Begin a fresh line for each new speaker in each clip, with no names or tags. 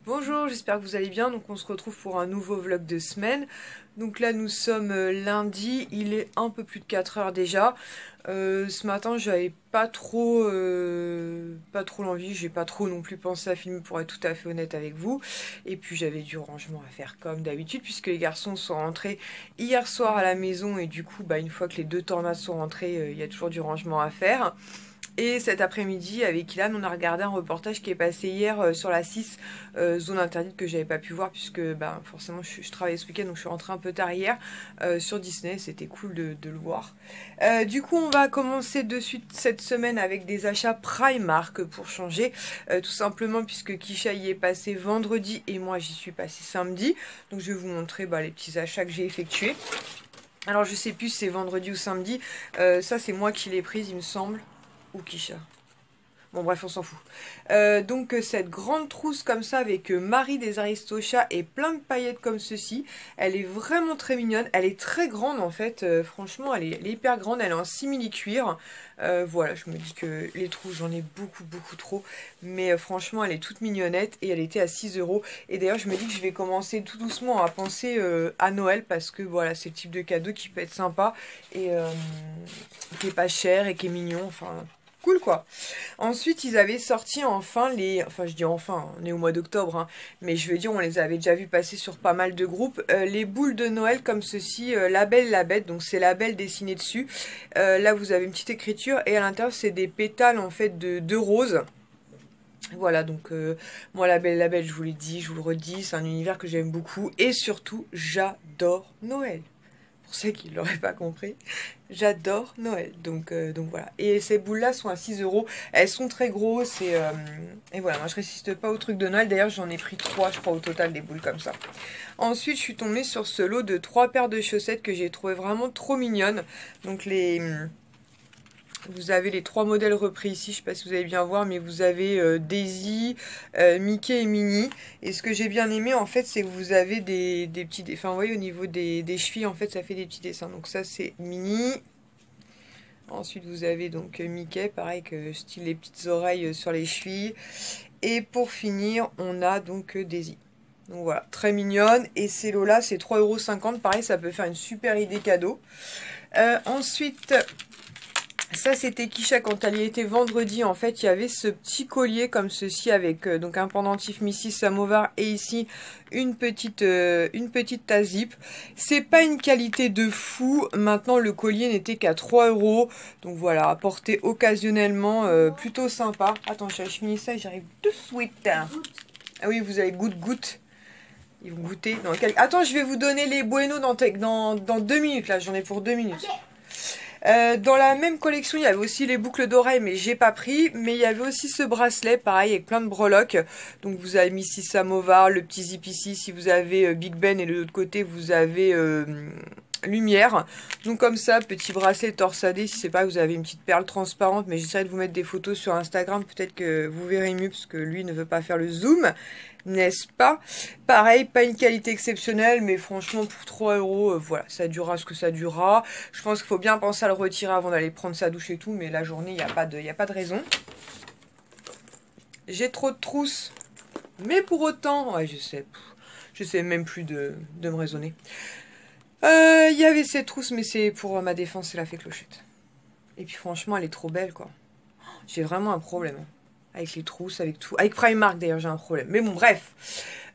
Bonjour, j'espère que vous allez bien. Donc on se retrouve pour un nouveau vlog de semaine. Donc là nous sommes lundi, il est un peu plus de 4 heures déjà. Ce matin j'avais pas trop l'envie, j'ai pas trop non plus pensé à filmer pour être tout à fait honnête avec vous. Et puis j'avais du rangement à faire comme d'habitude puisque les garçons sont rentrés hier soir à la maison et du coup une fois que les deux tornades sont rentrés, il y a toujours du rangement à faire. Et cet après-midi, avec Ilan, on a regardé un reportage qui est passé hier sur la 6, zone interdite, que j'avais pas pu voir puisque forcément je travaillais ce week-end, donc je suis rentrée un peu tard hier sur Disney. C'était cool de le voir. Du coup, on va commencer de suite cette semaine avec des achats Primark pour changer, tout simplement puisque Kisha y est passé vendredi et moi j'y suis passé samedi. Donc je vais vous montrer les petits achats que j'ai effectués. Alors je sais plus si c'est vendredi ou samedi, ça c'est moi qui l'ai prise il me semble. Ou Kisha. Bon bref, on s'en fout. Donc cette grande trousse comme ça avec Marie des Aristochats et plein de paillettes comme ceci. Elle est vraiment très mignonne. Elle est très grande en fait. Franchement, elle est hyper grande. Elle est en simili-cuir. Voilà, je me dis que les trousses, j'en ai beaucoup trop. Mais franchement, elle est toute mignonnette et elle était à 6 €. Et d'ailleurs, je me dis que je vais commencer tout doucement à penser à Noël parce que voilà, c'est le type de cadeau qui peut être sympa et qui est pas cher et qui est mignon. Enfin, cool quoi. Ensuite ils avaient sorti enfin les... Enfin je dis enfin, on est au mois d'octobre hein, mais je veux dire on les avait déjà vus passer sur pas mal de groupes. Les boules de Noël comme ceci, La Belle la Bête, donc c'est la Belle dessinée dessus. Là vous avez une petite écriture et à l'intérieur c'est des pétales en fait de roses. Voilà, donc moi La Belle la Bête, je vous l'ai dit, je vous le redis, c'est un univers que j'aime beaucoup et surtout j'adore Noël. Pour ceux qui ne l'auraient pas compris, j'adore Noël, donc voilà. Et ces boules là sont à 6 €, elles sont très grosses et voilà, moi je résiste pas au truc de Noël. D'ailleurs j'en ai pris 3 je crois au total des boules comme ça. Ensuite je suis tombée sur ce lot de 3 paires de chaussettes que j'ai trouvé vraiment trop mignonnes. Donc vous avez les 3 modèles repris ici, je sais pas si vous allez bien voir, mais vous avez Daisy, Mickey et Minnie. Et ce que j'ai bien aimé en fait, c'est que vous avez des petits... Enfin vous voyez au niveau des chevilles, en fait ça fait des petits dessins. Donc ça c'est Minnie. Ensuite vous avez donc Mickey, pareil que style les petites oreilles sur les chevilles. Et pour finir, on a donc Daisy. Donc voilà, très mignonne. Et ces lots là, c'est 3,50 €. Pareil, ça peut faire une super idée cadeau. Ensuite... Ça c'était Kisha quand elle y était vendredi. En fait il y avait ce petit collier comme ceci avec donc un pendentif Missy Samovar et ici une petite tasse zip. C'est pas une qualité de fou. Maintenant le collier n'était qu'à 3 €. Donc voilà, à porter occasionnellement, plutôt sympa. Attends, je finis ça et j'arrive tout de suite. Ah oui, vous avez goutte. Ils vont goûter. Attends, je vais vous donner les bueno dans 2 minutes là. J'en ai pour 2 minutes. Okay. Dans la même collection il y avait aussi les boucles d'oreilles mais j'ai pas pris, mais il y avait aussi ce bracelet pareil avec plein de breloques. Donc vous avez Missy Samovar, le petit zip ici, si vous avez Big Ben et de l'autre côté vous avez Lumière. Donc comme ça, petit bracelet torsadé, si c'est pas que vous avez une petite perle transparente, mais j'essaierai de vous mettre des photos sur Instagram, peut-être que vous verrez mieux parce que lui ne veut pas faire le zoom, n'est-ce pas? Pareil, pas une qualité exceptionnelle, mais franchement pour 3 €, voilà, ça durera ce que ça durera. Je pense qu'il faut bien penser à le retirer avant d'aller prendre sa douche et tout, mais la journée, il n'y a pas de raison. J'ai trop de trousses, mais pour autant, ouais, je sais même plus de me raisonner. Il y avait cette trousse, mais c'est pour ma défense, elle a fait clochette. Et puis franchement, elle est trop belle, quoi. J'ai vraiment un problème. Avec les trousses, avec tout. Avec Primark, d'ailleurs, j'ai un problème. Mais bon, bref.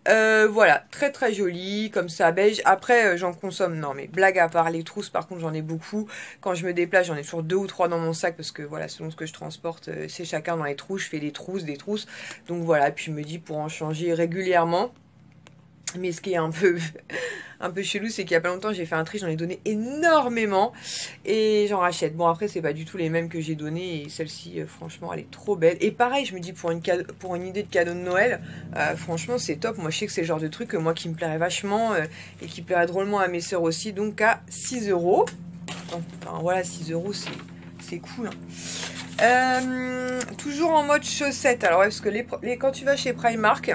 Voilà, très jolie, comme ça, beige. Après, j'en consomme, non, mais blague à part, les trousses, par contre, j'en ai beaucoup. Quand je me déplace, j'en ai toujours 2 ou 3 dans mon sac, parce que, voilà, selon ce que je transporte, c'est chacun dans les trousses. Je fais des trousses. Donc voilà, puis je me dis pour en changer régulièrement. Mais ce qui est un peu chelou, c'est qu'il y a pas longtemps, j'ai fait un tri, j'en ai donné énormément et j'en rachète. Bon, après, c'est pas du tout les mêmes que j'ai donné et celle-ci, franchement, elle est trop belle. Et pareil, je me dis, pour une idée de cadeau de Noël, franchement, c'est top. Moi, je sais que c'est le genre de truc, moi, qui me plairait vachement et qui plairait drôlement à mes sœurs aussi. Donc, à 6 €. Enfin, voilà, 6 €, c'est cool. Hein. Toujours en mode chaussettes. Alors, ouais, parce que quand tu vas chez Primark...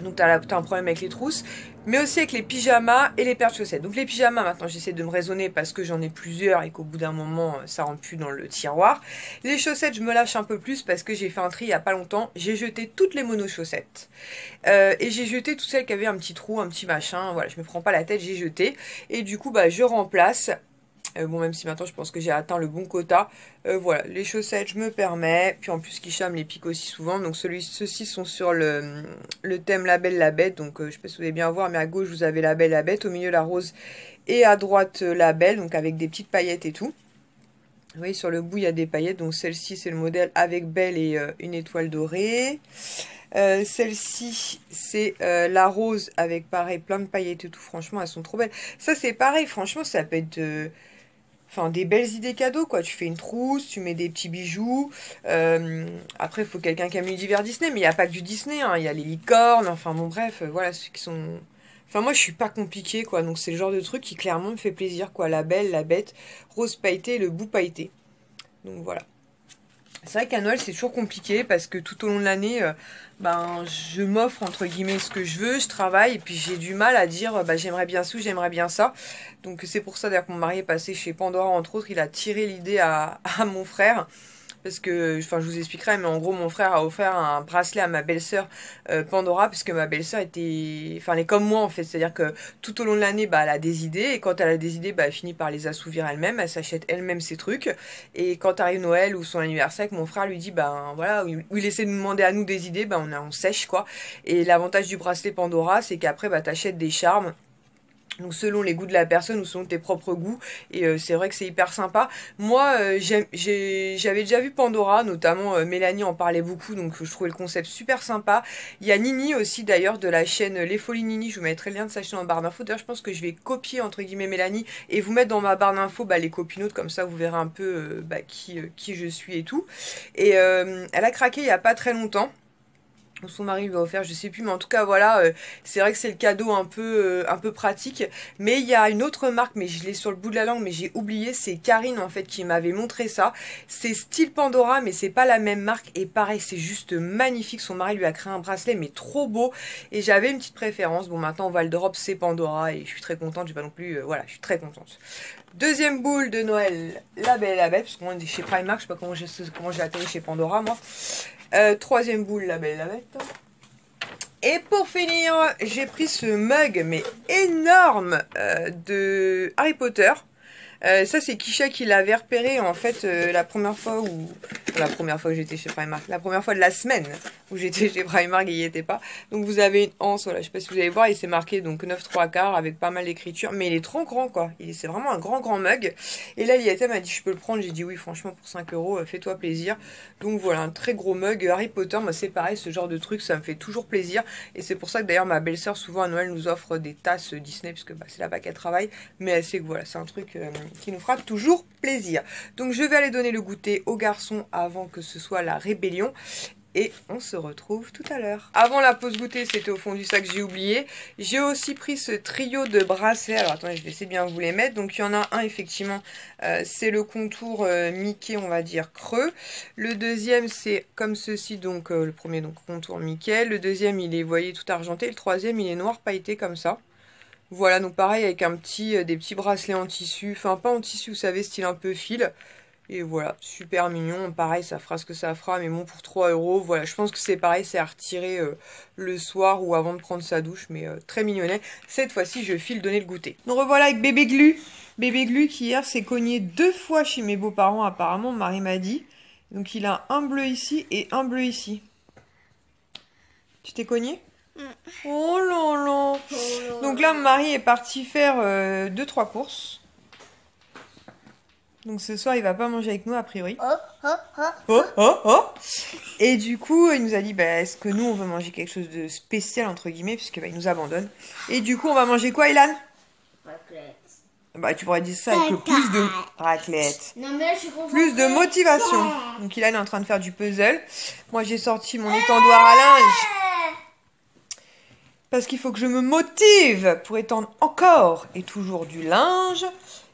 Donc t'as un problème avec les trousses, mais aussi avec les pyjamas et les paires de chaussettes. Donc les pyjamas, maintenant j'essaie de me raisonner parce que j'en ai plusieurs et qu'au bout d'un moment ça rentre plus dans le tiroir. Les chaussettes, je me lâche un peu plus parce que j'ai fait un tri il y a pas longtemps. J'ai jeté toutes les mono-chaussettes. Et j'ai jeté toutes celles qui avaient un petit trou, un petit machin. Voilà, je me prends pas la tête, j'ai jeté. Et du coup, bah je remplace. Bon, même si maintenant je pense que j'ai atteint le bon quota. Voilà, les chaussettes, je me permets. Puis en plus, Kisham les pique aussi souvent. Donc ceux-ci sont sur le thème La Belle la Bête. Donc je sais pas si vous allez bien voir, mais à gauche, vous avez La Belle la Bête. Au milieu, la rose. Et à droite, la Belle. Donc avec des petites paillettes et tout. Vous voyez, sur le bout, il y a des paillettes. Donc celle-ci, c'est le modèle avec Belle et une étoile dorée. Celle-ci, c'est la rose avec pareil, plein de paillettes et tout. Franchement, elles sont trop belles. Ça, c'est pareil. Franchement, ça peut être... Enfin, des belles idées cadeaux, quoi. Tu fais une trousse, tu mets des petits bijoux. Après, il faut quelqu'un qui aime l'univers Disney, mais il n'y a pas que du Disney, hein. Il y a les licornes, enfin bon, bref, voilà, ceux qui sont... Enfin, moi, je suis pas compliquée, quoi. Donc, c'est le genre de truc qui, clairement, me fait plaisir, quoi. La Belle, la Bête, rose pailleté, le bout pailleté. Donc, voilà. C'est vrai qu'à Noël, c'est toujours compliqué parce que tout au long de l'année, ben, je m'offre entre guillemets ce que je veux, je travaille et puis j'ai du mal à dire bah, j'aimerais bien ça ou j'aimerais bien ça. Donc c'est pour ça d'ailleurs que mon mari est passé chez Pandora, entre autres, il a tiré l'idée à mon frère. Parce que, enfin, je vous expliquerai, mais en gros, mon frère a offert un bracelet à ma belle-sœur Pandora, puisque ma belle-sœur était... Enfin, elle est comme moi, en fait. C'est-à-dire que tout au long de l'année, bah, elle a des idées, et quand elle a des idées, bah, elle finit par les assouvir elle-même, elle s'achète elle-même ses trucs. Et quand arrive Noël ou son anniversaire, que mon frère lui dit, ben voilà, où il essaie de nous demander à nous des idées, ben on sèche, quoi. Et l'avantage du bracelet Pandora, c'est qu'après, bah, t'achètes des charmes. Donc selon les goûts de la personne ou selon tes propres goûts. Et c'est vrai que c'est hyper sympa. Moi, j'avais déjà vu Pandora, notamment Mélanie en parlait beaucoup. Donc je trouvais le concept super sympa. Il y a Nini aussi d'ailleurs de la chaîne Les Folies Nini. Je vous mettrai le lien de sa chaîne en barre d'infos. D'ailleurs je pense que je vais copier entre guillemets Mélanie et vous mettre dans ma barre d'infos bah, les copinotes. Comme ça vous verrez un peu bah, qui je suis et tout. Et elle a craqué il n'y a pas très longtemps. Son mari lui a offert, je sais plus, mais en tout cas voilà, c'est vrai que c'est le cadeau un peu pratique. Mais il y a une autre marque, mais je l'ai sur le bout de la langue, mais j'ai oublié, c'est Karine en fait qui m'avait montré ça. C'est style Pandora, mais c'est pas la même marque. Et pareil, c'est juste magnifique. Son mari lui a créé un bracelet, mais trop beau. Et j'avais une petite préférence. Bon, maintenant Val d'Europe, c'est Pandora et je suis très contente. J'ai pas non plus, voilà, je suis très contente. Deuxième boule de Noël, La Belle et la Bête, parce qu'on est chez Primark, je sais pas comment j'ai atterri chez Pandora moi. Troisième boule, La Belle et la Bête. Et pour finir, j'ai pris ce mug, mais énorme, de Harry Potter. Ça, c'est Kisha qui l'avait repéré, en fait, la première fois où... La première fois que j'étais chez Primark. La première fois de la semaine où j'étais chez Primark, il n'y était pas. Donc, vous avez une anse, voilà, je sais pas si vous allez voir, il s'est marqué donc 9 3/4 avec pas mal d'écriture. Mais il est trop grand, quoi. C'est vraiment un grand mug. Et là, Lieta m'a dit, je peux le prendre. J'ai dit, oui, franchement, pour 5 €, fais-toi plaisir. Donc, voilà, un très gros mug Harry Potter. Moi, c'est pareil, ce genre de truc, ça me fait toujours plaisir. Et c'est pour ça que, d'ailleurs, ma belle-sœur, souvent, à Noël, nous offre des tasses Disney, puisque bah, c'est là-bas qu'elle travaille. Mais elle sait que, voilà, c'est un truc qui nous fera toujours plaisir. Donc, je vais aller donner le goûter aux garçons avant que ce soit la rébellion. Et on se retrouve tout à l'heure. Avant la pause goûter, c'était au fond du sac, j'ai oublié. J'ai aussi pris ce trio de bracelets. Alors attendez, je vais essayer de bien vous les mettre. Donc il y en a un effectivement, c'est le contour Mickey, on va dire creux. Le deuxième c'est comme ceci, donc le premier donc contour Mickey. Le deuxième il est, vous voyez, tout argenté. Le troisième il est noir pailleté comme ça. Voilà, donc pareil avec un des petits bracelets en tissu. Enfin pas en tissu, vous savez, style un peu fil. Et voilà, super mignon. Pareil, ça fera ce que ça fera, mais bon, pour 3 €. Voilà, je pense que c'est pareil, c'est à retirer le soir ou avant de prendre sa douche, mais très mignonnet. Cette fois-ci, je file donner le goûter. Nous revoilà avec Bébé Glu. Bébé Glu qui hier s'est cogné 2 fois chez mes beaux-parents, apparemment, Marie m'a dit. Donc il a un bleu ici et un bleu ici. Tu t'es cogné ? Oh là là. Donc là, Marie est partie faire 2-3 courses. Donc ce soir, il va pas manger avec nous, a priori. Et du coup, il nous a dit, bah, est-ce que nous, on veut manger quelque chose de spécial, entre guillemets, puisque bah, il nous abandonne. Et du coup, on va manger quoi, Ilan?
Raclette.
Bah, tu pourrais dire ça avec le plus de... Raclette.
Non, mais là, je suis
plus de motivation. Donc Ilan est en train de faire du puzzle. Moi, j'ai sorti mon étendoir à linge. Parce qu'il faut que je me motive pour étendre encore et toujours du linge.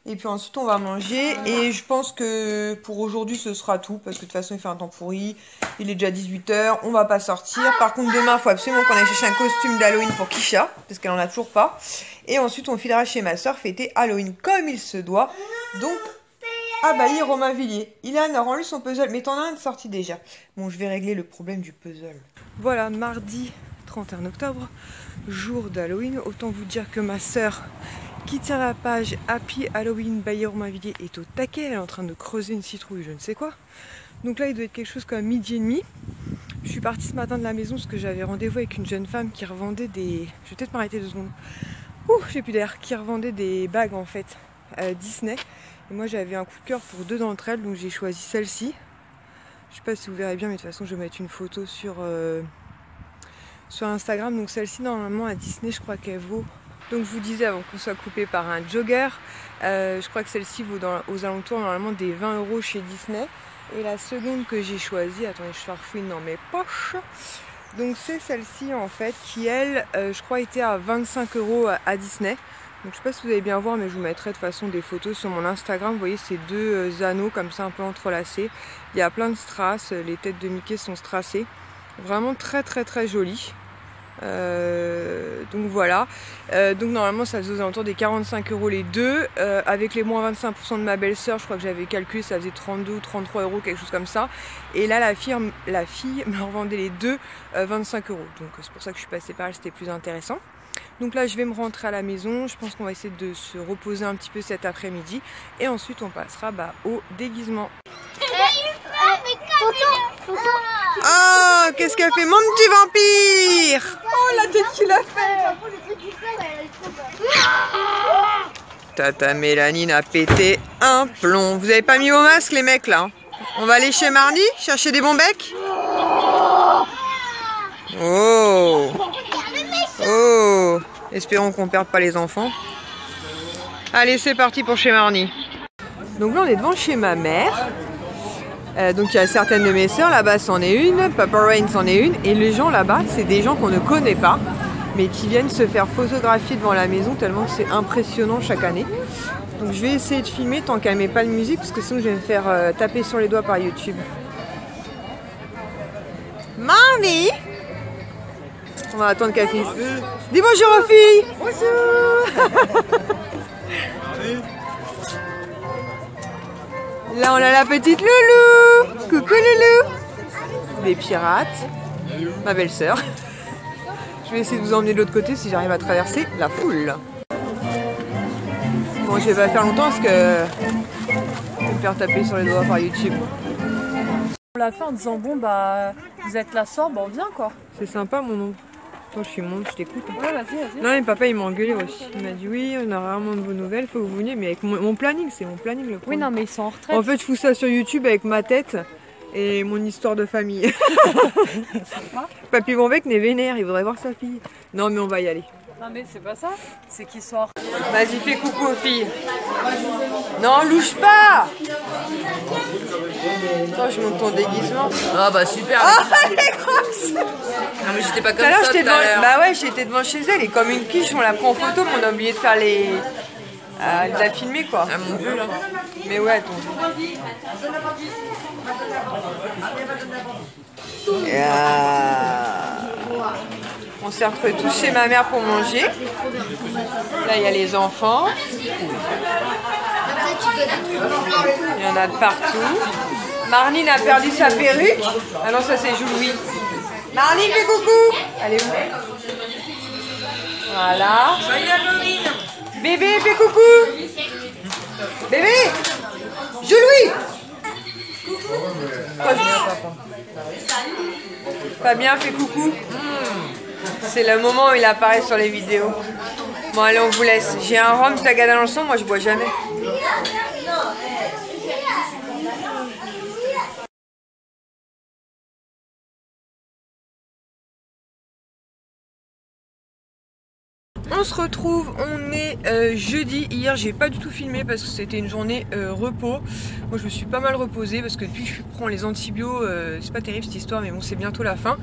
Et puis ensuite on va manger et je pense que pour aujourd'hui ce sera tout parce que de toute façon il fait un temps pourri, il est déjà 18 h, on va pas sortir. Par contre demain il faut absolument qu'on aille chercher un costume d'Halloween pour Kisha parce qu'elle en a toujours pas. Et ensuite on filera chez ma soeur fêter Halloween comme il se doit. Donc ah bah il est Romain Villiers, il a rends-lui son puzzle, mais t'en as un de sorti déjà. Bon je vais régler le problème du puzzle. Voilà, mardi 31 octobre, jour d'Halloween, autant vous dire que ma soeur qui tient la page Happy Halloween by Romain Villiers est au taquet, elle est en train de creuser une citrouille, je ne sais quoi. Donc là il doit être quelque chose comme 12h30. Je suis partie ce matin de la maison parce que j'avais rendez-vous avec une jeune femme qui revendait des... Je vais peut-être m'arrêter 2 secondes. Ouh, j'ai plus d'air. Qui revendait des bagues en fait Disney. Et moi j'avais un coup de cœur pour 2 d'entre elles, donc j'ai choisi celle-ci. Je sais pas si vous verrez bien, mais de toute façon je vais mettre une photo sur Instagram. Donc celle-ci normalement à Disney je crois qu'elle vaut... Donc je vous disais avant qu'on soit coupé par un jogger, je crois que celle-ci vaut aux alentours normalement des 20 € chez Disney. Et la seconde que j'ai choisie, attendez je farfouille dans mes poches, donc c'est celle-ci en fait qui elle, je crois était à 25 € à Disney. Donc je sais pas si vous allez bien voir mais je vous mettrai de toute façon des photos sur mon Instagram. Vous voyez ces 2 anneaux comme ça un peu entrelacés. Il y a plein de strass, les têtes de Mickey sont strassées. Vraiment très très très joli. Donc voilà, donc normalement ça faisait aux alentours des 45 € les 2, avec les moins 25% de ma belle-sœur, je crois que j'avais calculé ça faisait 32 ou 33 €, quelque chose comme ça. Et là la fille me revendait les 2 25 €, donc c'est pour ça que je suis passée par elle, c'était plus intéressant. Donc là je vais me rentrer à la maison, je pense qu'on va essayer de se reposer un petit peu cet après-midi et ensuite on passera au déguisement. Oh, qu'est-ce qu'elle fait, mon petit vampire? Oh, la tête qu'il a fait. Tata Mélanie a pété un plomb. Vous avez pas mis vos masques les mecs là? On va aller chez Mardi chercher des bons becs. Oh. Oh. Espérons qu'on perde pas les enfants. Allez, c'est parti pour chez Mardi. Donc là on est devant chez ma mère. Donc il y a certaines de mes sœurs, là-bas c'en est une, Papa Rain c'en est une, et les gens là-bas, c'est des gens qu'on ne connaît pas, mais qui viennent se faire photographier devant la maison tellement que c'est impressionnant chaque année. Donc je vais essayer de filmer tant qu'elle met pas de musique, parce que sinon je vais me faire taper sur les doigts par YouTube. Marnie! On va attendre qu'elle finisse. Dis bonjour aux filles! Bonjour! Là on a la petite Loulou. Coucou Loulou. Les pirates. Ma belle-sœur. Je vais essayer de vous emmener de l'autre côté si j'arrive à traverser la foule. Bon je vais pas faire longtemps parce que je vais me faire taper sur les doigts par YouTube.
On l'a fait en disant bon bah vous êtes la sœur, bah on vient quoi.
C'est sympa mon nom. Attends je suis monte, je t'écoute.
Ouais vas-y, vas-y.
Non mais papa il m'a engueulé aussi. Il m'a dit oui on a rarement de vos nouvelles, faut que vous veniez. Mais avec mon planning, c'est mon planning le premier.
Oui non mais ils sont en retraite.
En fait je fous ça sur YouTube avec ma tête et mon histoire de famille. Papy Bonbec n'est vénère, il voudrait voir sa fille. Non mais on va y aller.
Non mais c'est pas ça, c'est qu'ils sont en retraite.
Vas-y fais coucou aux filles. Non louche pas. Attends je monte ton déguisement.
Ah bah super.
Oh elle est grosse.
Non mais j'étais pas comme
Alors
ça
j'étais
tout à l'heure.
Bah ouais j'étais devant chez elle et comme une quiche on la prend en photo mais on a oublié de faire les... de la filmer quoi.
Ah mon dieu là.
Mais ouais attends. On s'est retrouvés tous chez ma mère pour manger. Là il y a les enfants. Il y en a de partout. Marnine a perdu sa perruque. Ah non ça c'est Julie. Marnine fais coucou. Elle est où? Voilà. Bébé fais coucou. Bébé Julie. Fabien fait coucou. C'est le moment où il apparaît sur les vidéos. Bon allez on vous laisse. J'ai un rhum tagada dans le sang, moi je bois jamais. On se retrouve, on est jeudi. Hier j'ai pas du tout filmé parce que c'était une journée repos. Moi je me suis pas mal reposée parce que depuis que je prends les antibiotiques, c'est pas terrible cette histoire mais bon c'est bientôt la fin.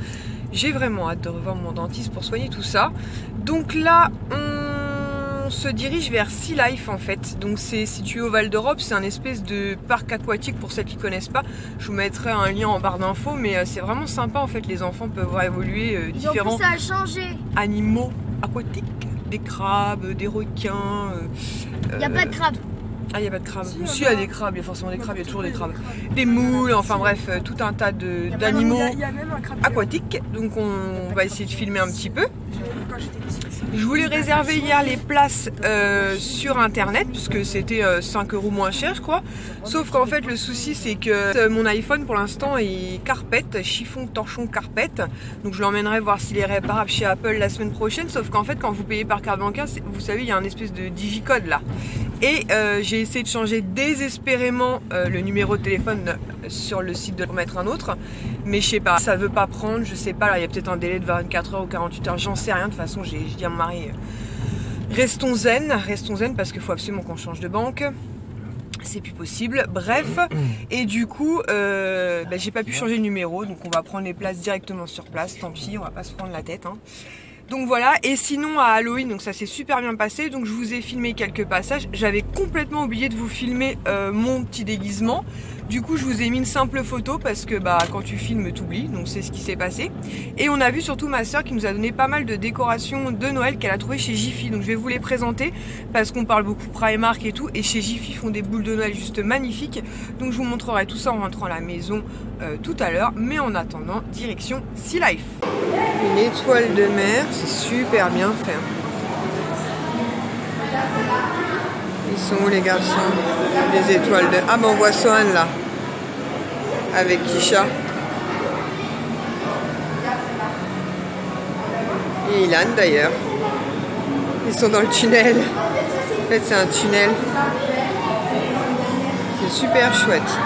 J'ai vraiment hâte de revoir mon dentiste pour soigner tout ça. Donc là on se dirige vers Sea Life en fait. Donc c'est situé au Val d'Europe, c'est un espèce de parc aquatique pour celles qui ne connaissent pas. Je vous mettrai un lien en barre d'infos, mais c'est vraiment sympa en fait. Les enfants peuvent voir évoluer différents animaux aquatiques, des crabes, des requins.
Il n'y a pas de crabes.
Ah, il n'y a pas de crabes. Si, il y a des crabes, il y a forcément des crabes, il y a toujours des crabes. Des moules, enfin bref, tout un tas d'animaux aquatiques. Donc on va essayer de filmer un petit peu. Je voulais réserver hier les places sur internet puisque c'était 5 € moins cher je crois. Sauf qu'en fait le souci c'est que mon iPhone pour l'instant est carpette, chiffon torchon carpette. Donc je l'emmènerai voir s'il est réparable chez Apple la semaine prochaine. Sauf qu'en fait quand vous payez par carte bancaire, vous savez il y a un espèce de digicode là. Et j'ai essayé de changer désespérément le numéro de téléphone sur le site de remettre un autre. Mais je sais pas, ça veut pas prendre, je sais pas, il y a peut-être un délai de 24 heures ou 48 heures, j'en sais rien. De toute façon, j'ai dit à mon mari, restons zen parce qu'il faut absolument qu'on change de banque. C'est plus possible, bref. Et du coup, j'ai pas pu changer le numéro, donc on va prendre les places directement sur place, tant pis, on va pas se prendre la tête. Hein. Donc voilà, et sinon à Halloween, donc ça s'est super bien passé, donc je vous ai filmé quelques passages. J'avais complètement oublié de vous filmer mon petit déguisement. Du coup je vous ai mis une simple photo parce que quand tu filmes t'oublies, donc c'est ce qui s'est passé. Et on a vu surtout ma soeur qui nous a donné pas mal de décorations de Noël qu'elle a trouvées chez Jiffy. Donc je vais vous les présenter parce qu'on parle beaucoup Primark et tout, et chez Jiffy ils font des boules de Noël juste magnifiques. Donc je vous montrerai tout ça en rentrant à la maison tout à l'heure, mais en attendant direction Sea Life. Une étoile de mer, c'est super bien fait. Ils sont où les garçons? Les étoiles de... Ah ben on voit Sohan là, avec Kisha. Et Ilan d'ailleurs. Ils sont dans le tunnel. En fait c'est un tunnel. C'est super chouette.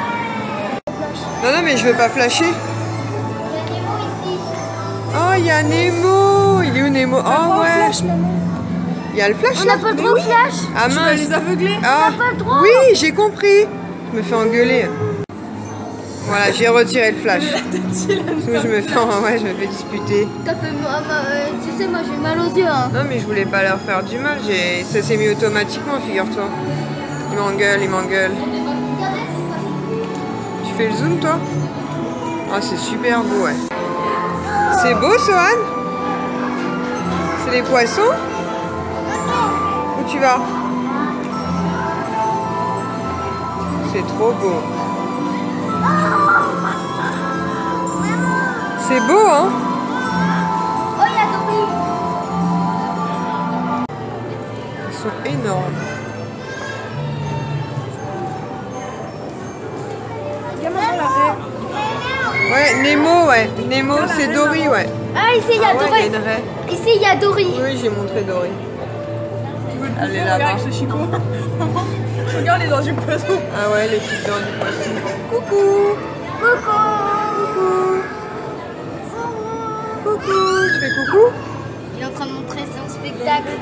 Non mais je veux pas flasher. Oh il y a Nemo. Il est où Nemo? Oh ouais. Il y a le flash.
On n'a pas le droit au flash.
Ah mince. Tu vas
les aveugler.
Ah,
on n'a pas le droit.
Oui, j'ai compris. Je me fais engueuler. Voilà, j'ai retiré le flash. Sinon je me fais disputer.
Tu sais, moi j'ai mal aux yeux. Hein.
Non mais je voulais pas leur faire du mal. Ça s'est mis automatiquement, figure-toi. Il m'engueule. Tu fais le zoom toi? Ah c'est super beau, ouais. C'est beau, Sohan? C'est les poissons? Où tu vas? C'est trop beau. C'est beau, hein?
Oh, il y a Dory.
Ils sont énormes. Ouais, Nemo, ouais. Nemo, c'est Dory, ouais.
Ah, ici, il y a Dory.
Il y a une raie.
Ici, il y a Dory.
Oui, j'ai montré Dory. Elle est là-bas.
Avec ce chicot. Regarde, elle est dans une poisson.
Ah ouais, les petites dents du poisson. Coucou. Tu fais coucou?
Il est en train de montrer son spectacle.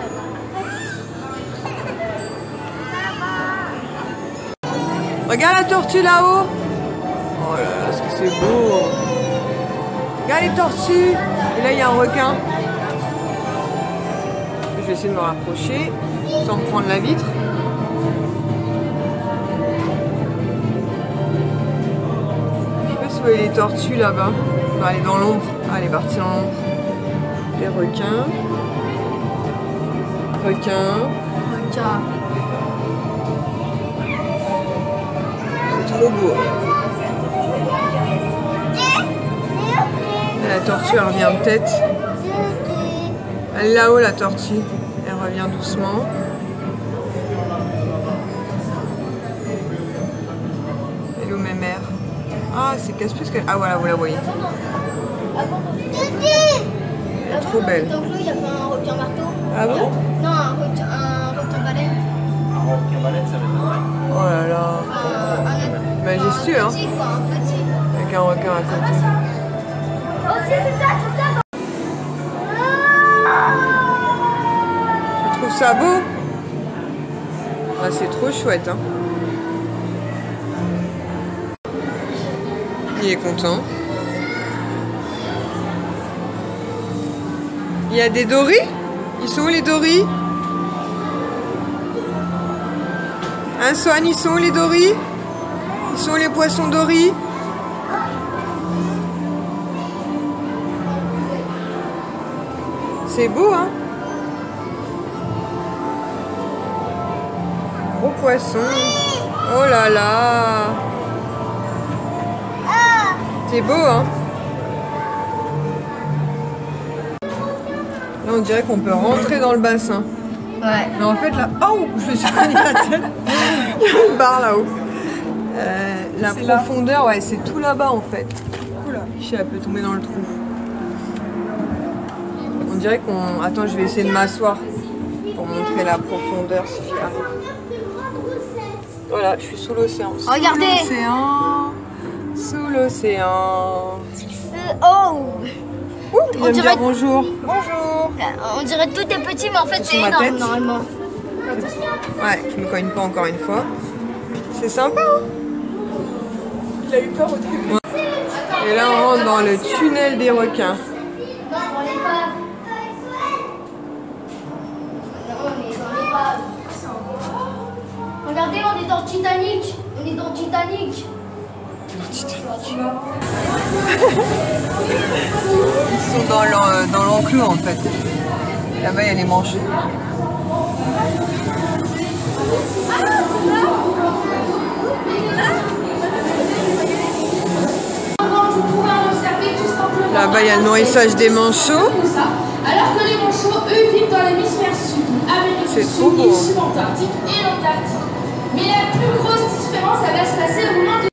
Regarde la tortue là-haut. Oh là là, est-ce que c'est beau. Regarde les tortues. Et là, il y a un requin. Je vais essayer de me rapprocher sans me prendre la vitre. Je sais pas si vous voyez les tortues là-bas. On va aller dans l'ombre. Ah, elle est partie en l'ombre. Les requins. C'est trop beau. Et la tortue, elle revient de tête. Elle est là-haut, la tortue. Elle revient doucement. Hello, mes mères. Ah, c'est casse-plus qu'elle... Ah, voilà, vous la voyez. Elle est trop belle.
Dans l'eau, il n'y a pas un requin marteau.
Ah bon?
Non, un requin baleine.
Un requin baleine, ça va être pareil.
Oh là là. Majestueux, hein?
Un petit.
Avec un requin à côté.
Oh, c'est ça.
Tu trouves ça beau? Ah, c'est trop chouette, hein? Il est content. Il y a des doris? Ils sont où les doris? Hein, Swan, ils sont où les doris? Ils sont où les poissons doris? C'est beau, hein? Gros poisson. Oh là là! C'est beau, hein? Là, on dirait qu'on peut rentrer dans le bassin.
Ouais.
Mais en fait, là... Oh! Je me suis pris la tête. Il y a une barre là-haut. La profondeur, ouais, c'est tout là-bas, en fait. Oula, elle peut tomber dans le trou. On dirait qu'on... Attends, je vais essayer de m'asseoir pour montrer la profondeur si j'y arrive. Voilà, je suis sous l'océan.
Regardez.
Sous l'océan.
Oh.
Il va me dire bonjour. Bonjour.
On dirait tout est petit, mais en fait c'est
ma
énorme
tête.
normalement.
Ouais, je me cogne pas encore une fois. C'est sympa, hein?
Il a eu peur au début.
Et là, on rentre dans le tunnel des requins.
Regardez, on est dans Titanic. On est dans Titanic.
Ils sont dans l'enclos en fait. Là-bas, il y a les manchots. Là-bas, il y a le nourrissage des manchots.
Alors que les manchots, eux, vivent dans l'hémisphère sud, Amérique
C'est
du
trop
Sud,
beau.
et subantarctique et l'Antarctique. Mais la plus grosse différence, elle va se passer au moment de...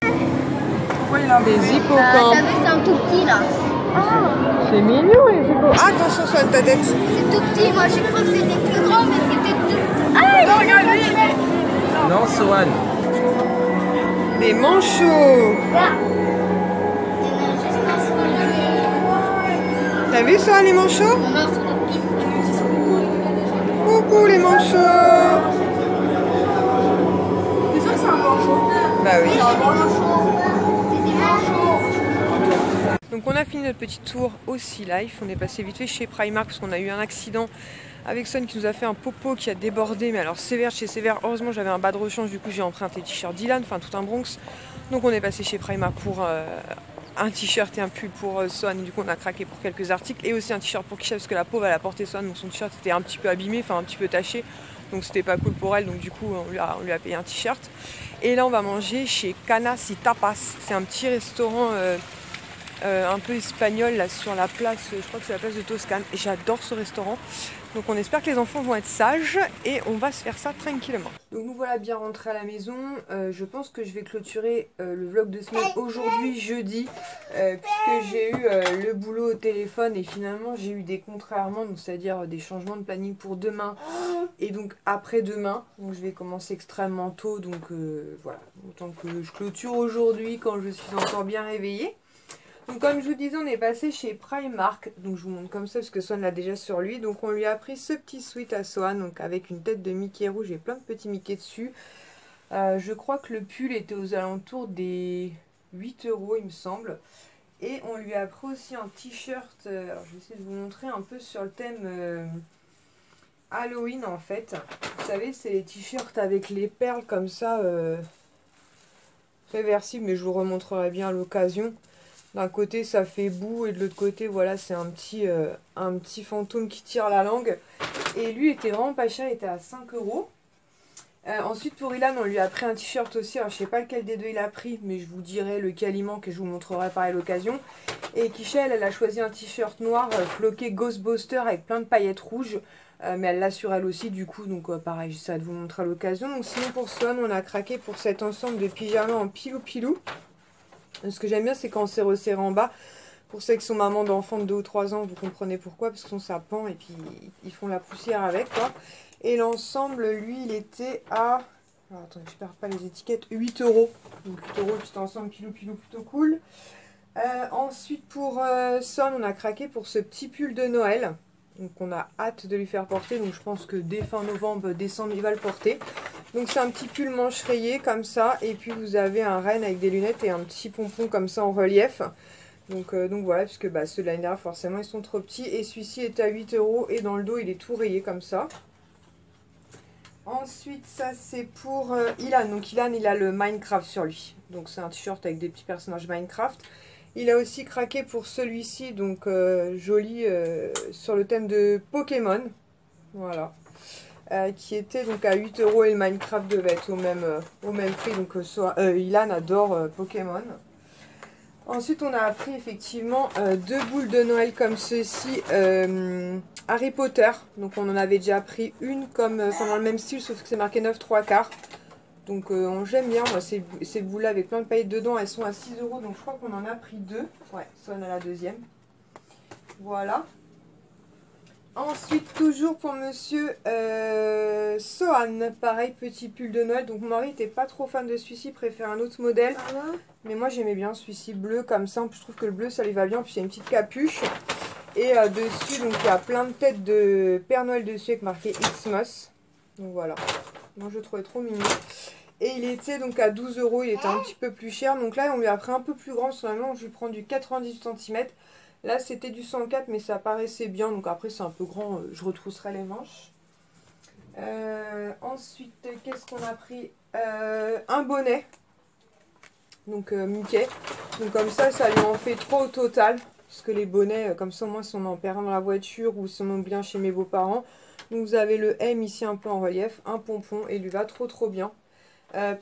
Des
T'as
hippocampes.
vu, c'est un tout petit là.
C'est mignon les hippocampes. Ah, attention, soigne ta tête.
C'est tout petit. Moi, je crois que c'était plus grand, mais c'était tout. Ah, non, regarde lui.
Non, Swan.
Des manchots.
Là.
T'as vu ça, les manchots? Coucou les manchots.
T'es sûr que c'est un manchot?
Bah oui.
C'est des manchots.
Donc on a fini notre petit tour au Sea Life. On est passé vite fait chez Primark parce qu'on a eu un accident avec Son qui nous a fait un popo qui a débordé, mais alors sévère chez sévère. Heureusement j'avais un bas de rechange, du coup j'ai emprunté t-shirt Dylan, enfin tout un Bronx. Donc on est passé chez Primark pour un t-shirt et un pull pour Swan. Du coup on a craqué pour quelques articles et aussi un t-shirt pour Kisha parce que la pauvre elle a porté Swan, donc son t-shirt était un petit peu abîmé, enfin un petit peu taché. Donc c'était pas cool pour elle, donc du coup on lui a payé un t-shirt. Et là on va manger chez Canas y Tapas. C'est un petit restaurant un peu espagnol là sur la place, je crois que c'est la place de Toscane. Et j'adore ce restaurant. Donc on espère que les enfants vont être sages et on va se faire ça tranquillement. Donc nous voilà bien rentrés à la maison. Je pense que je vais clôturer le vlog de semaine aujourd'hui jeudi puisque j'ai eu le boulot au téléphone et finalement j'ai eu des contrairements, donc c'est-à-dire des changements de planning pour demain et donc après-demain. Donc je vais commencer extrêmement tôt, donc voilà, autant que je clôture aujourd'hui quand je suis encore bien réveillée. Donc comme je vous disais, on est passé chez Primark, donc je vous montre comme ça parce que Swan l'a déjà sur lui. Donc on lui a pris ce petit sweat à Swan, donc avec une tête de Mickey rouge et plein de petits Mickey dessus. Je crois que le pull était aux alentours des 8 € il me semble. Et on lui a pris aussi un t-shirt, alors je vais essayer de vous montrer un peu sur le thème Halloween en fait. Vous savez, c'est les t-shirts avec les perles comme ça, réversibles, mais je vous remontrerai bien à l'occasion. D'un côté ça fait boue et de l'autre côté voilà c'est un petit fantôme qui tire la langue. Et lui était vraiment pas cher, il était à 5 €. Ensuite pour Ilan on lui a pris un t-shirt aussi, alors je sais pas lequel des deux il a pris mais je vous dirai lequel il manque et je vous montrerai pareil l'occasion. Et Kisha elle a choisi un t-shirt noir floqué Ghostbuster avec plein de paillettes rouges. Mais elle l'a sur elle aussi du coup, donc pareil j'essaie de vous montrer à l'occasion. Donc sinon pour Swan on a craqué pour cet ensemble de pyjamas en pilou. Ce que j'aime bien c'est quand c'est resserré en bas. Pour ceux qui sont mamans d'enfants de 2 ou 3 ans, vous comprenez pourquoi, parce que ça pend et puis ils font la poussière avec quoi. Et l'ensemble lui il était à, alors, attendez je perds pas les étiquettes, 8 €. Donc 8 €, petit ensemble pilou plutôt cool. Ensuite pour Son on a craqué pour ce petit pull de Noël. Donc on a hâte de lui faire porter, donc je pense que dès fin novembre, décembre il va le porter. Donc c'est un petit pull manche rayé comme ça, et puis vous avez un renne avec des lunettes et un petit pompon comme ça en relief. Donc voilà, puisque ceux de l'année dernière forcément ils sont trop petits. Et celui-ci est à 8 € et dans le dos il est tout rayé comme ça. Ensuite, ça c'est pour Ilan. Donc Ilan, il a le Minecraft sur lui. Donc c'est un t-shirt avec des petits personnages Minecraft. Il a aussi craqué pour celui-ci, donc joli, sur le thème de Pokémon. Voilà. Qui était donc à 8 € et le Minecraft devait être au même prix. Donc Ilan adore Pokémon. Ensuite, on a pris effectivement 2 boules de Noël comme ceci, Harry Potter. Donc on en avait déjà pris une comme dans le même style, sauf que c'est marqué 9 3/4. Donc j'aime bien, moi, ces boules là avec plein de paillettes dedans, elles sont à 6 €. Donc je crois qu'on en a pris 2. Ouais, ça on a la deuxième. Voilà. Ensuite, toujours pour monsieur Sohan, pareil, petit pull de Noël. Donc mon mari n'était pas trop fan de celui-ci, préfère un autre modèle. Mais moi j'aimais bien celui-ci bleu comme ça. En plus, je trouve que le bleu ça lui va bien. Puis il y a une petite capuche. Et dessus, donc il y a plein de têtes de Père Noël dessus avec marqué Xmas. Donc voilà. Moi je le trouvais trop mignon. Et il était donc à 12 €. Il était un petit peu plus cher. Donc là on lui a pris un peu plus grand. Parce que normalement je lui prends du 98 cm. Là c'était du 104 mais ça paraissait bien. Donc après c'est un peu grand. Je retrousserai les manches. Ensuite qu'est-ce qu'on a pris? Un bonnet. Donc Mickey. Donc comme ça lui en fait 3 au total. Parce que les bonnets, comme ça au moins si on en perd un dans la voiture ou si on en bien chez mes beaux-parents. Donc vous avez le M ici un peu en relief, un pompon et il lui va trop bien.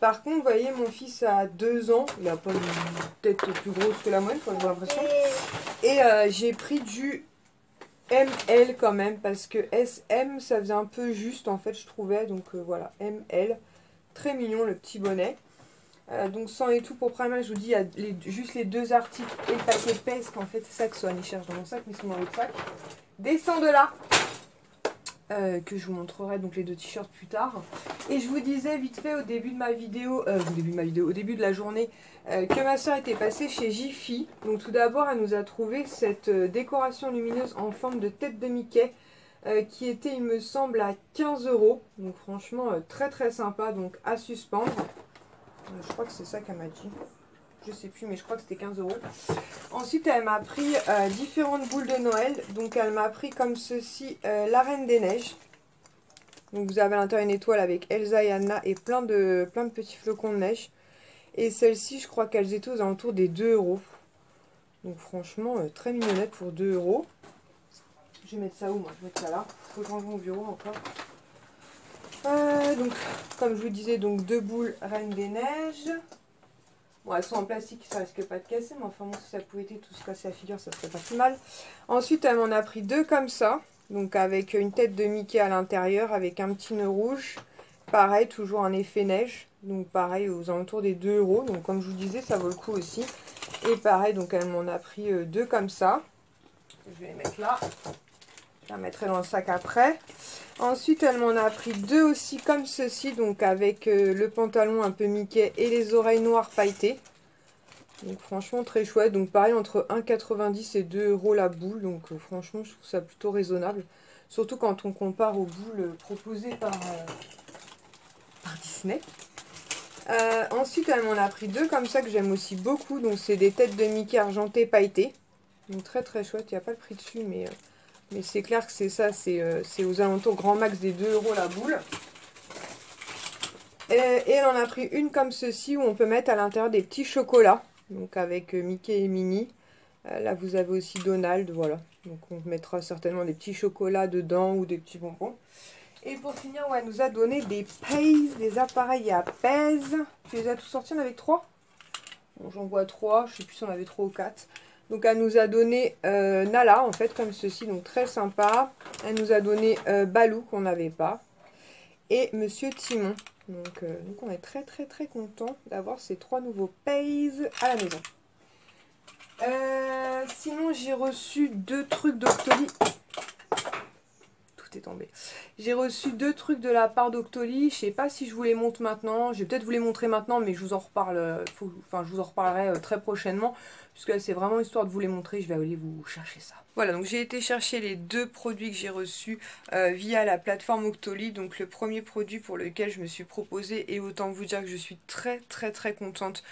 Par contre, vous voyez, mon fils a 2 ans, il n'a pas une tête plus grosse que la moyenne, j'ai l'impression. Et j'ai pris du ML quand même, parce que SM ça faisait un peu juste en fait, je trouvais. Donc voilà, ML, très mignon le petit bonnet. Donc sans et tout pour Primark, je vous dis, il y a juste les 2 articles et le paquet de pèse, qu'en fait c'est ça que Swan cherche dans mon sac, mais ils sont dans l'autre sac. Descends de là, que je vous montrerai donc les 2 t-shirts plus tard. Et je vous disais vite fait au début de ma vidéo, au début de la journée, que ma soeur était passée chez Jiffy. Donc tout d'abord elle nous a trouvé cette décoration lumineuse en forme de tête de Mickey. Qui était il me semble à 15 €. Donc franchement très sympa, donc à suspendre. Je crois que c'est ça qu'elle m'a dit. Je sais plus, mais je crois que c'était 15 €. Ensuite, elle m'a pris différentes boules de Noël. Donc, elle m'a pris comme ceci la Reine des Neiges. Donc, vous avez à l'intérieur une étoile avec Elsa et Anna et plein de petits flocons de neige. Et celle-ci, je crois qu'elles étaient aux alentours des 2 €. Donc, franchement, très mignonnette pour 2 €. Je vais mettre ça où, moi? Je vais mettre ça là. Faut que je range mon bureau encore. Donc, comme je vous disais, donc 2 boules Reine des Neiges. Bon, elles sont en plastique, ça risque pas de casser, mais enfin bon, si ça pouvait tout se casser la figure, ça serait pas si mal. Ensuite, elle m'en a pris 2 comme ça, donc avec une tête de Mickey à l'intérieur, avec un petit nœud rouge. Pareil, toujours un effet neige, donc pareil aux alentours des 2 €. Donc comme je vous disais, ça vaut le coup aussi. Et pareil, donc elle m'en a pris 2 comme ça. Je vais les mettre là. Je la mettrai dans le sac après. Ensuite, elle m'en a pris 2 aussi comme ceci, donc avec le pantalon un peu Mickey et les oreilles noires pailletées. Donc franchement très chouette. Donc pareil, entre 1,90 et 2 € la boule. Donc franchement, je trouve ça plutôt raisonnable. Surtout quand on compare aux boules proposées par Disney. Ensuite, elle m'en a pris 2 comme ça que j'aime aussi beaucoup. Donc c'est des têtes de Mickey argentées pailletées. Donc très chouette. Il n'y a pas le prix dessus, mais c'est clair que c'est ça, c'est aux alentours grand max des 2 € la boule. Et elle en a pris une comme ceci où on peut mettre à l'intérieur des petits chocolats. Donc avec Mickey et Minnie. Là vous avez aussi Donald, voilà. Donc on mettra certainement des petits chocolats dedans ou des petits bonbons. Et pour finir, ouais, elle nous a donné des pèses, des appareils à pèse. Tu les as tous sortis, on avait 3. Bon, j'en vois 3, je sais plus si on avait 3 ou 4. Donc elle nous a donné Nala en fait comme ceci, donc très sympa. Elle nous a donné Balou qu'on n'avait pas. Et Monsieur Timon. Donc on est très content d'avoir ces 3 nouveaux pays à la maison. Sinon j'ai reçu 2 trucs d'Octoly. Tout est tombé. J'ai reçu 2 trucs de la part d'Octoly. Je sais pas si je vous les montre maintenant. Je vais peut-être vous les montrer maintenant, mais je vous en reparle. Je vous en reparlerai très prochainement. Puisque c'est vraiment histoire de vous les montrer. Je vais aller vous chercher ça. Voilà, donc j'ai été chercher les 2 produits que j'ai reçus via la plateforme Octoly. Donc le premier produit pour lequel je me suis proposée, et autant vous dire que je suis très contente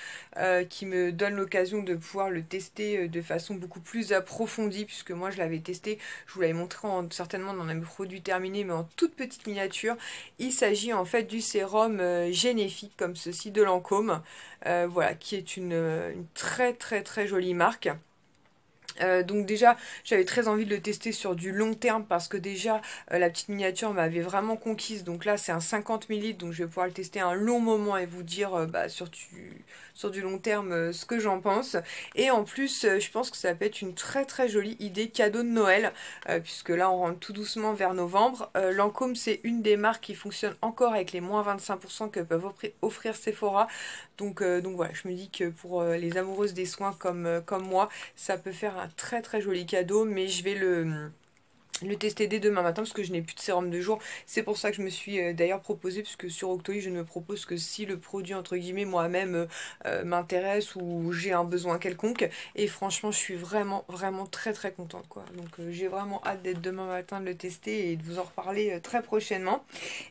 qui me donne l'occasion de pouvoir le tester de façon beaucoup plus approfondie, puisque moi je l'avais testé, je vous l'avais montré certainement dans la produit terminé mais en toute petite miniature. Il s'agit en fait du sérum Généfique comme ceci de Lancôme, voilà, qui est une très jolie marque. Donc déjà j'avais très envie de le tester sur du long terme parce que déjà la petite miniature m'avait vraiment conquise. Donc là c'est un 50 ml, donc je vais pouvoir le tester un long moment et vous dire sur du long terme ce que j'en pense. Et en plus je pense que ça peut être une très jolie idée cadeau de Noël, puisque là on rentre tout doucement vers novembre. Lancôme c'est une des marques qui fonctionne encore avec les moins 25% que peuvent offrir Sephora. Donc voilà, je me dis que pour les amoureuses des soins comme moi, ça peut faire un très joli cadeau, mais je vais le tester dès demain matin parce que je n'ai plus de sérum de jour. C'est pour ça que je me suis d'ailleurs proposé, puisque sur Octoly je ne me propose que si le produit entre guillemets moi-même m'intéresse ou j'ai un besoin quelconque. Et franchement je suis vraiment très contente quoi. Donc j'ai vraiment hâte d'être demain matin de le tester et de vous en reparler très prochainement.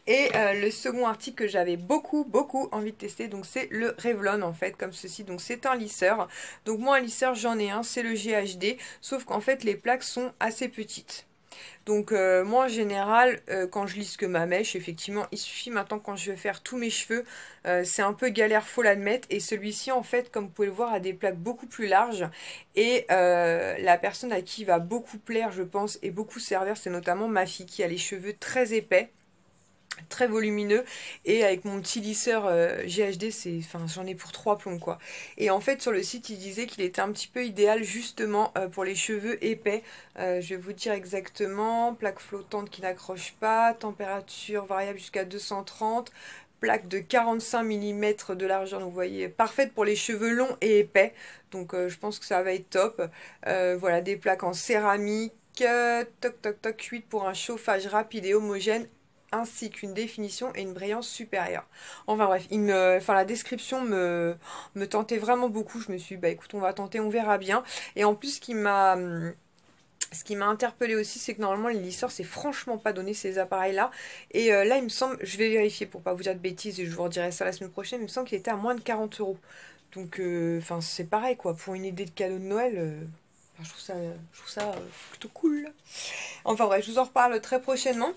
Et le second article que j'avais beaucoup envie de tester, donc c'est le Revlon en fait, comme ceci. Donc c'est un lisseur. Donc moi un lisseur j'en ai un, c'est le GHD, sauf qu'en fait les plaques sont assez petites. Donc moi en général quand je lisse que ma mèche, effectivement il suffit. Maintenant quand je vais faire tous mes cheveux c'est un peu galère, faut l'admettre. Et celui-ci en fait comme vous pouvez le voir a des plaques beaucoup plus larges. Et la personne à qui il va beaucoup plaire je pense et beaucoup servir, c'est notamment ma fille qui a les cheveux très épais, très volumineux, et avec mon petit lisseur GHD j'en ai pour 3 plombs quoi. Et en fait sur le site il disait qu'il était un petit peu idéal justement pour les cheveux épais. Je vais vous dire exactement: plaque flottante qui n'accroche pas, température variable jusqu'à 230, plaque de 45 mm de largeur, donc vous voyez, parfaite pour les cheveux longs et épais. Donc je pense que ça va être top. Voilà, des plaques en céramique, toc cuite pour un chauffage rapide et homogène, ainsi qu'une définition et une brillance supérieure. Enfin bref, la description me tentait vraiment beaucoup. Je me suis dit, bah écoute, on va tenter, on verra bien. Et en plus, ce qui m'a interpellée aussi, c'est que normalement les lisseurs c'est franchement pas donné, ces appareils là. Et là il me semble, je vais vérifier pour pas vous dire de bêtises et je vous redirai ça la semaine prochaine, il me semble qu'il était à moins de 40 €. Donc c'est pareil quoi, pour une idée de cadeau de Noël, je trouve ça plutôt cool. Enfin bref, je vous en reparle très prochainement.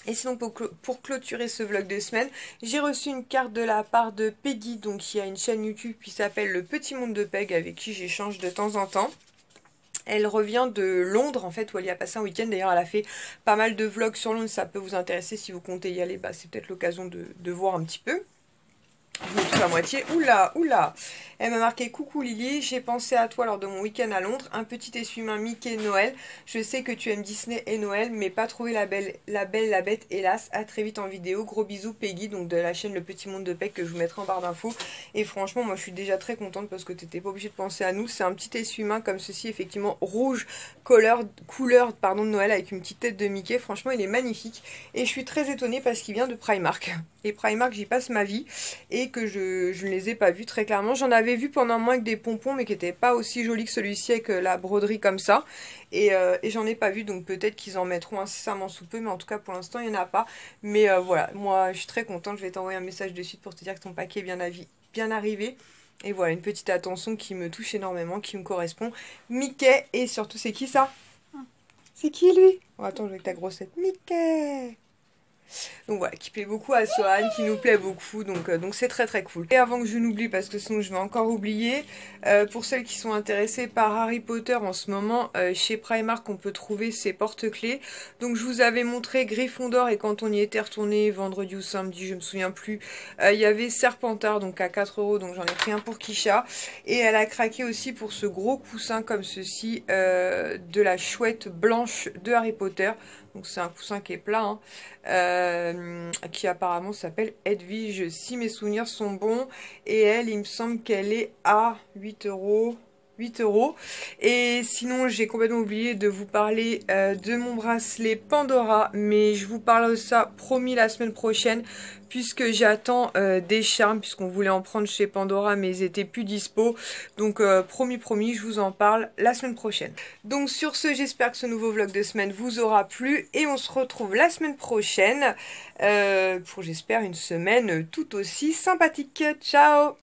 Et sinon pour clôturer ce vlog de semaine, j'ai reçu une carte de la part de Peggy, donc qui a une chaîne YouTube qui s'appelle Le Petit Monde de Peg, avec qui j'échange de temps en temps. Elle revient de Londres en fait, où elle y a passé un week-end. D'ailleurs elle a fait pas mal de vlogs sur Londres, ça peut vous intéresser si vous comptez y aller, bah c'est peut-être l'occasion de voir un petit peu. Je me touche à moitié. Oula. Elle m'a marqué: coucou Lily, j'ai pensé à toi lors de mon week-end à Londres. Un petit essuie-main Mickey Noël. Je sais que tu aimes Disney et Noël, mais pas trouvé la belle, la bête, hélas. À très vite en vidéo. Gros bisous Peggy, donc de la chaîne Le Petit Monde de Peg, que je vous mettrai en barre d'infos. Et franchement, moi je suis déjà très contente parce que t'étais pas obligée de penser à nous. C'est un petit essuie-main comme ceci, effectivement rouge, couleur de Noël, avec une petite tête de Mickey. Franchement, il est magnifique. Et je suis très étonnée parce qu'il vient de Primark. Et Primark, j'y passe ma vie. Et que je ne les ai pas vus très clairement. J'en avais vu pendant un mois avec des pompons, mais qui n'étaient pas aussi jolis que celui-ci avec la broderie comme ça. Et j'en ai pas vu, donc peut-être qu'ils en mettront incessamment sous peu, mais en tout cas pour l'instant il n'y en a pas. Mais voilà, moi je suis très contente, je vais t'envoyer un message de suite pour te dire que ton paquet est bien arrivé. Et voilà, une petite attention qui me touche énormément, qui me correspond. Mickey, et surtout c'est qui ça? C'est qui lui? Oh, attends, je vais avec ta grossette. Mickey! Donc voilà, qui plaît beaucoup à Sohan, qui nous plaît beaucoup, donc c'est très cool. Et avant que je n'oublie, parce que sinon je vais encore oublier, pour celles qui sont intéressées par Harry Potter en ce moment, chez Primark on peut trouver ces porte-clés. Donc je vous avais montré Gryffondor, et quand on y était retourné vendredi ou samedi, je me souviens plus, il y avait Serpentard, donc à 4 €, donc j'en ai pris un pour Kisha. Et elle a craqué aussi pour ce gros coussin comme ceci, de la chouette blanche de Harry Potter. Donc c'est un coussin qui est plat, hein, qui apparemment s'appelle Edwige, si mes souvenirs sont bons. Et elle, il me semble qu'elle est à 8 €. 8 €. Et sinon j'ai complètement oublié de vous parler de mon bracelet Pandora, mais je vous parle de ça promis la semaine prochaine, puisque j'attends des charmes, puisqu'on voulait en prendre chez Pandora mais ils étaient plus dispo. Donc promis, je vous en parle la semaine prochaine. Donc sur ce, j'espère que ce nouveau vlog de semaine vous aura plu, et on se retrouve la semaine prochaine pour, j'espère, une semaine tout aussi sympathique. Ciao!